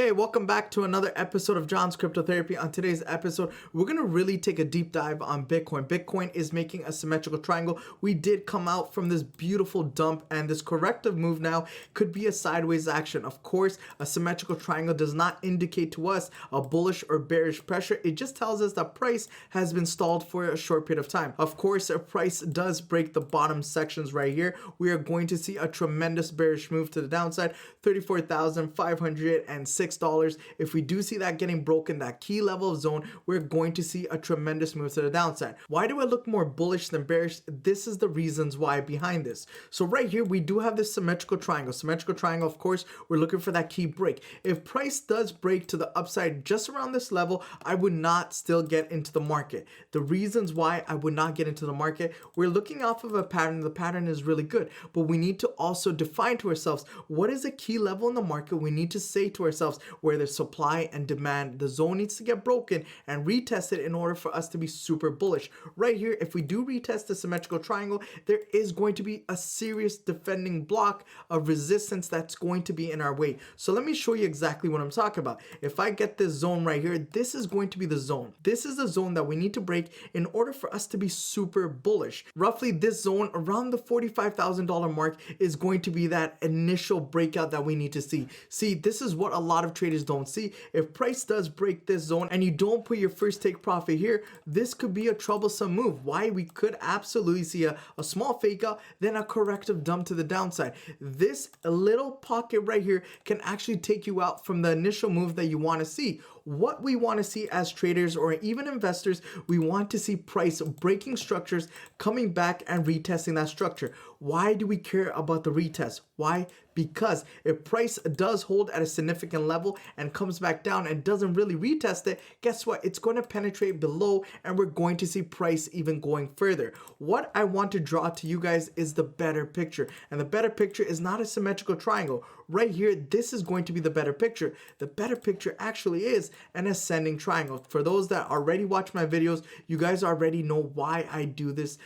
Hey, welcome back to another episode of John's Crypto Therapy. On today's episode, we're going to really take a deep dive on Bitcoin. Bitcoin is making a symmetrical triangle. We did come out from this beautiful dump, and this corrective move now could be a sideways action. Of course, a symmetrical triangle does not indicate to us a bullish or bearish pressure. It just tells us that price has been stalled for a short period of time. Of course, if price does break the bottom sections right here, we are going to see a tremendous bearish move to the downside, $34,506. If we do see that getting broken, that key level of zone, we're going to see a tremendous move to the downside. Why do I look more bullish than bearish? This is the reasons why behind this. So right here, we do have this symmetrical triangle. Symmetrical triangle, of course, we're looking for that key break. If price does break to the upside just around this level, I would not still get into the market. The reasons why I would not get into the market, we're looking off of a pattern. The pattern is really good, but we need to also define to ourselves what is a key level in the market. We need to say to ourselves where there's supply and demand. The zone needs to get broken and retested in order for us to be super bullish. Right here, if we do retest the symmetrical triangle, there is going to be a serious defending block of resistance that's going to be in our way. So let me show you exactly what I'm talking about. If I get this zone right here, this is going to be the zone. This is the zone that we need to break in order for us to be super bullish. Roughly this zone around the $45,000 mark is going to be that initial breakout that we need to see. See, this is what a lot of traders don't see. If price does break this zone and you don't put your first take profit here, this could be a troublesome move. Why? We could absolutely see a small fake out, then a corrective dump to the downside. This little pocket right here can actually take you out from the initial move that you want to see. What we want to see as traders or even investors, we want to see price breaking structures, coming back and retesting that structure. Why do we care about the retest? Why? Because if price does hold at a significant level and comes back down and doesn't really retest it, guess what? It's going to penetrate below and we're going to see price even going further. What I want to draw to you guys is the better picture. And the better picture is not a symmetrical triangle. Right here, this is going to be the better picture. The better picture actually is an ascending triangle. For those that already watch my videos, you guys already know why I do this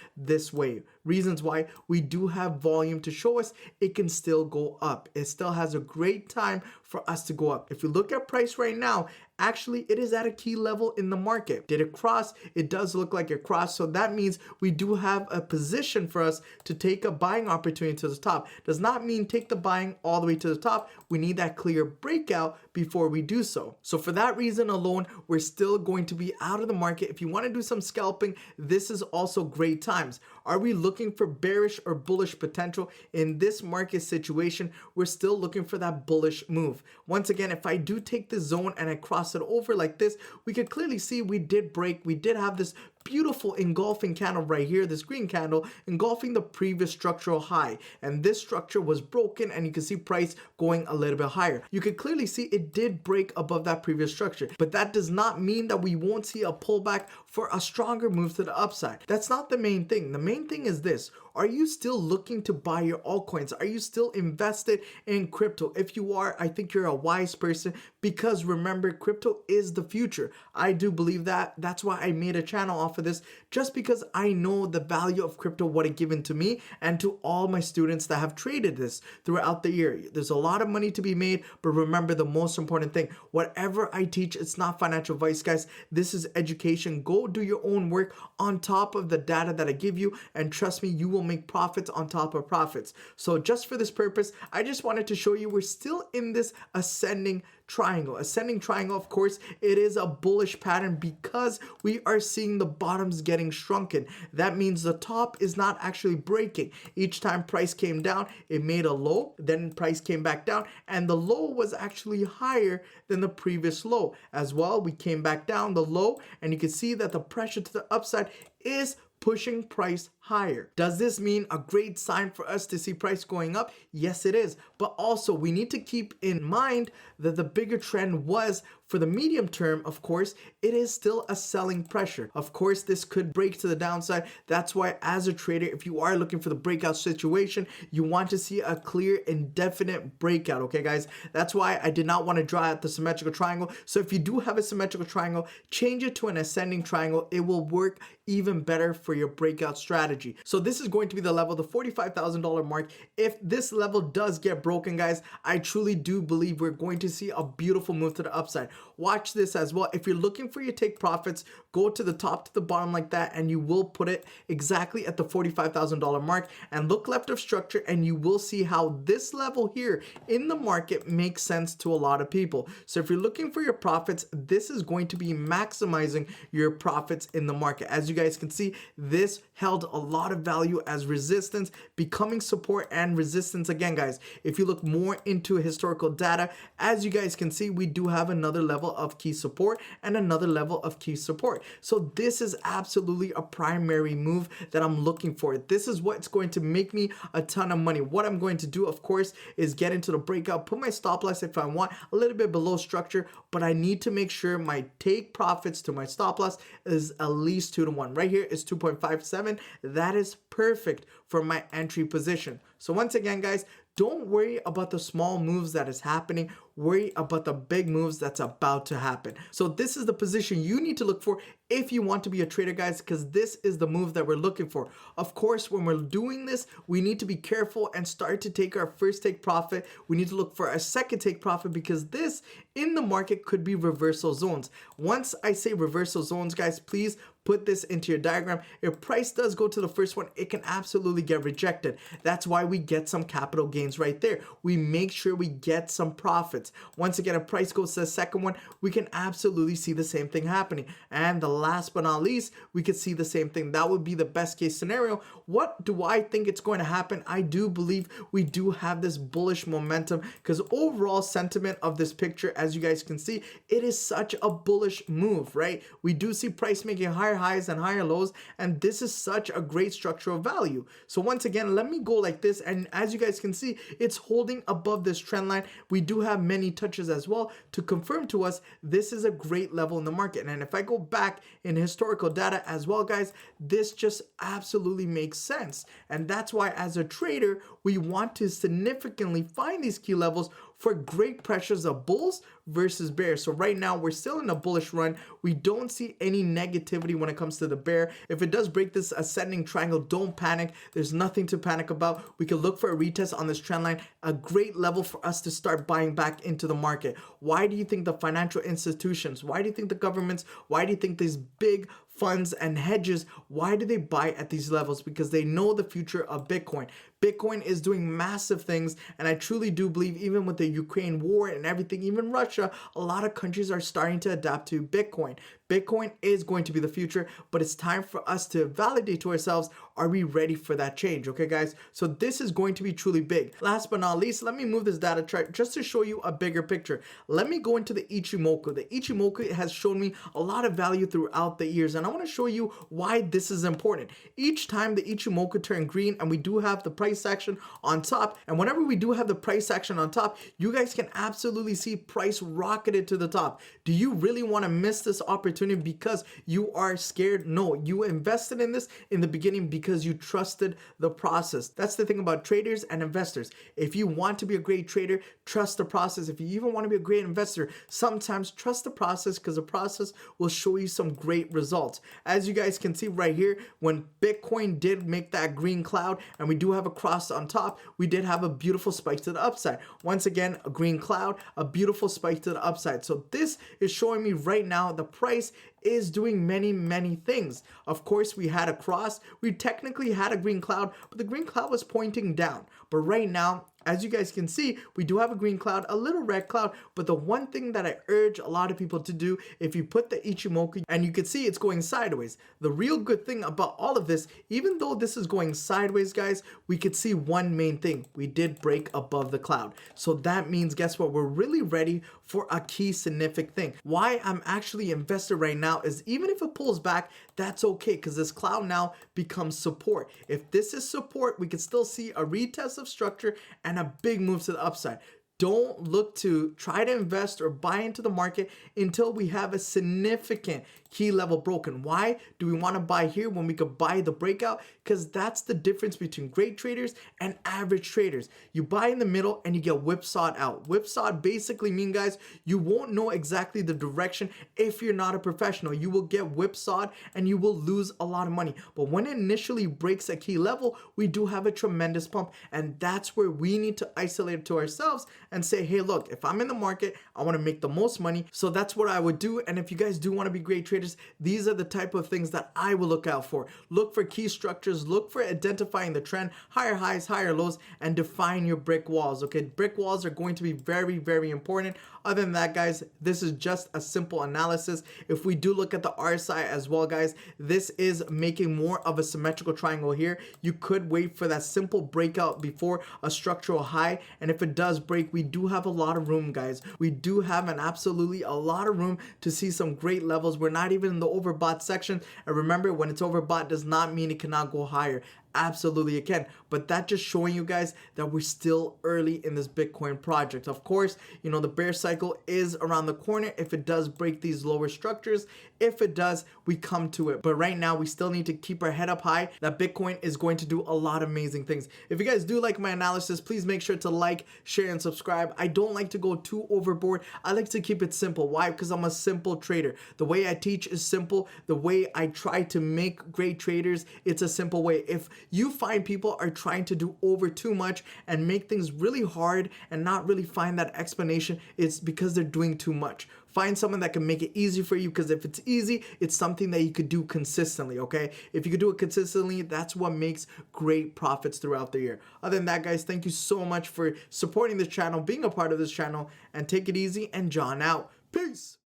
way. Reasons why: we do have volume to show us it can still go up. It still has a great time for us to go up. If you look at price right now, actually it is at a key level in the market. Did it cross? It does look like it crossed. So that means we do have a position for us to take a buying opportunity to the top. Does not mean take the buying all the way to the top. We need that clear breakout before we do so. So for that reason alone, we're still going to be out of the market. If you want to do some scalping, this is also great times. Are we looking for bearish or bullish potential? In this market situation, we're still looking for that bullish move. Once again, if I do take the zone and I cross it over like this, we could clearly see we did break. We did have this beautiful engulfing candle right here, this green candle engulfing the previous structural high, and this structure was broken and you can see price going a little bit higher. You can clearly see it did break above that previous structure, but that does not mean that we won't see a pullback for a stronger move to the upside. That's not the main thing. The main thing is this: are you still looking to buy your altcoins? Are you still invested in crypto? If you are, I think you're a wise person, because remember, crypto is the future. I do believe that. That's why I made a channel off of this, just because I know the value of crypto, what it given to me and to all my students that have traded this throughout the year. There's a lot of money to be made, but remember the most important thing: whatever I teach, it's not financial advice, guys. This is education. Go do your own work on top of the data that I give you, and trust me, you will make profits on top of profits. So just for this purpose, I just wanted to show you we're still in this ascending triangle. Ascending triangle, of course, it is a bullish pattern because we are seeing the bottoms getting shrunken. That means the top is not actually breaking. Each time price came down, it made a low, then price came back down, and the low was actually higher than the previous low. As well, we came back down the low, and you can see that the pressure to the upside is pushing price higher. Does this mean a great sign for us to see price going up? Yes, it is. But also we need to keep in mind that the bigger trend was for the medium term. Of course, it is still a selling pressure. Of course, this could break to the downside. That's why as a trader, if you are looking for the breakout situation, you want to see a clear indefinite breakout. Okay, guys, that's why I did not want to draw out the symmetrical triangle. So if you do have a symmetrical triangle, change it to an ascending triangle. It will work even better for your breakout strategy. So this is going to be the level, the $45,000 mark. If this level does get broken, guys, I truly do believe we're going to see a beautiful move to the upside. Watch this as well. If you're looking for your take profits, go to the top to the bottom like that, and you will put it exactly at the $45,000 mark, and look left of structure, and you will see how this level here in the market makes sense to a lot of people. So if you're looking for your profits, this is going to be maximizing your profits in the market. As you guys can see, this held a lot of value as resistance, becoming support and resistance again, guys. If you look more into historical data, as you guys can see, we do have another level of key support and another level of key support. So this is absolutely a primary move that I'm looking for. This is what's going to make me a ton of money. What I'm going to do, of course, is get into the breakout, put my stop loss if I want a little bit below structure, but I need to make sure my take profits to my stop loss is at least 2 to 1. Right here is 2.57. That is perfect for my entry position. So once again, guys, don't worry about the small moves that is happening. Worry about the big moves that's about to happen. So this is the position you need to look for if you want to be a trader, guys, because this is the move that we're looking for. Of course, when we're doing this, we need to be careful and start to take our first take profit. We need to look for a second take profit, because this in the market could be reversal zones. Once I say reversal zones, guys, please put this into your diagram. If price does go to the first one, it can absolutely get rejected. That's why we get some capital gains right there. We make sure we get some profits. Once again, if price goes to the second one, we can absolutely see the same thing happening. And the last but not least, we could see the same thing. That would be the best case scenario. What do I think it's going to happen? I do believe we do have this bullish momentum, because overall sentiment of this picture, as you guys can see, it is such a bullish move, right? We do see price making higher highs and higher lows, and this is such a great structural value. So once again, let me go like this, and as you guys can see, it's holding above this trend line. We do have many touches as well to confirm to us this is a great level in the market. And if I go back in historical data as well, guys, this just absolutely makes sense. And that's why as a trader, we want to significantly find these key levels for great pressures of bulls versus bears. So right now we're still in a bullish run. We don't see any negativity when it comes to the bear. If it does break this ascending triangle, don't panic. There's nothing to panic about. We can look for a retest on this trend line, a great level for us to start buying back into the market. Why do you think the financial institutions, why do you think the governments, why do you think these big funds and hedges, why do they buy at these levels? Because they know the future of Bitcoin. Bitcoin is doing massive things, and I truly do believe even with the Ukraine war and everything, even Russia, a lot of countries are starting to adapt to Bitcoin. Bitcoin is going to be the future, but it's time for us to validate to ourselves, are we ready for that change? Okay, guys, so this is going to be truly big. Last but not least, let me move this data chart just to show you a bigger picture. Let me go into the Ichimoku. The Ichimoku has shown me a lot of value throughout the years, and I want to show you why this is important. Each time the Ichimoku turned green, and we do have the price action on top, and whenever we do have the price action on top, you guys can absolutely see price rocketed to the top. Do you really want to miss this opportunity because you are scared? No, you invested in this in the beginning because you trusted the process. That's the thing about traders and investors. If you want to be a great trader, trust the process. If you even want to be a great investor, sometimes trust the process, because the process will show you some great results. As you guys can see right here, when Bitcoin did make that green cloud and we do have a cross on top, we did have a beautiful spike to the upside. Once again, a green cloud, a beautiful spike to the upside. So this is showing me right now the price is doing many things. Of course, we had a cross. We technically had a green cloud, but the green cloud was pointing down. But right now, as you guys can see, we do have a green cloud, a little red cloud, but the one thing that I urge a lot of people to do, if you put the Ichimoku, and you can see it's going sideways. The real good thing about all of this, even though this is going sideways, guys, we could see one main thing. We did break above the cloud. So that means, guess what? We're really ready for a key significant thing. Why I'm actually invested right now is even if it pulls back, that's okay, because this cloud now becomes support. If this is support, we can still see a retest of structure and a big move to the upside. Don't look to try to invest or buy into the market until we have a significant key level broken. Why do we want to buy here when we could buy the breakout? Because that's the difference between great traders and average traders. You buy in the middle and you get whipsawed out. Whipsawed basically mean, guys, you won't know exactly the direction if you're not a professional. You will get whipsawed and you will lose a lot of money. But when it initially breaks a key level, we do have a tremendous pump, and that's where we need to isolate it to ourselves and say, hey, look, if I'm in the market, I want to make the most money. So that's what I would do. And if you guys do want to be great traders, these are the type of things that I will look out for. Look for key structures, look for identifying the trend, higher highs, higher lows, and define your brick walls. Okay, brick walls are going to be very, very important. Other than that, guys, this is just a simple analysis. If we do look at the RSI as well, guys, this is making more of a symmetrical triangle here. You could wait for that simple breakout before a structural high, and if it does break, we do have a lot of room, guys. We do have absolutely a lot of room to see some great levels. We're not even in the overbought section, and remember, when it's overbought does not mean it cannot go higher. Absolutely it can, but that just showing you guys that we're still early in this Bitcoin project. Of course, you know, the bear cycle is around the corner if it does break these lower structures. If it does, we come to it, but right now we still need to keep our head up high that Bitcoin is going to do a lot of amazing things. If you guys do like my analysis, please make sure to like, share, and subscribe. I don't like to go too overboard. I like to keep it simple. Why? Because I'm a simple trader. The way I teach is simple. The way I try to make great traders, it's a simple way. If you find people are trying to do over too much and make things really hard and not really find that explanation, it's because they're doing too much. Find someone that can make it easy for you, because if it's easy, it's something that you could do consistently, okay? If you could do it consistently, that's what makes great profits throughout the year. Other than that, guys, thank you so much for supporting this channel, being a part of this channel, and take it easy and John out. Peace!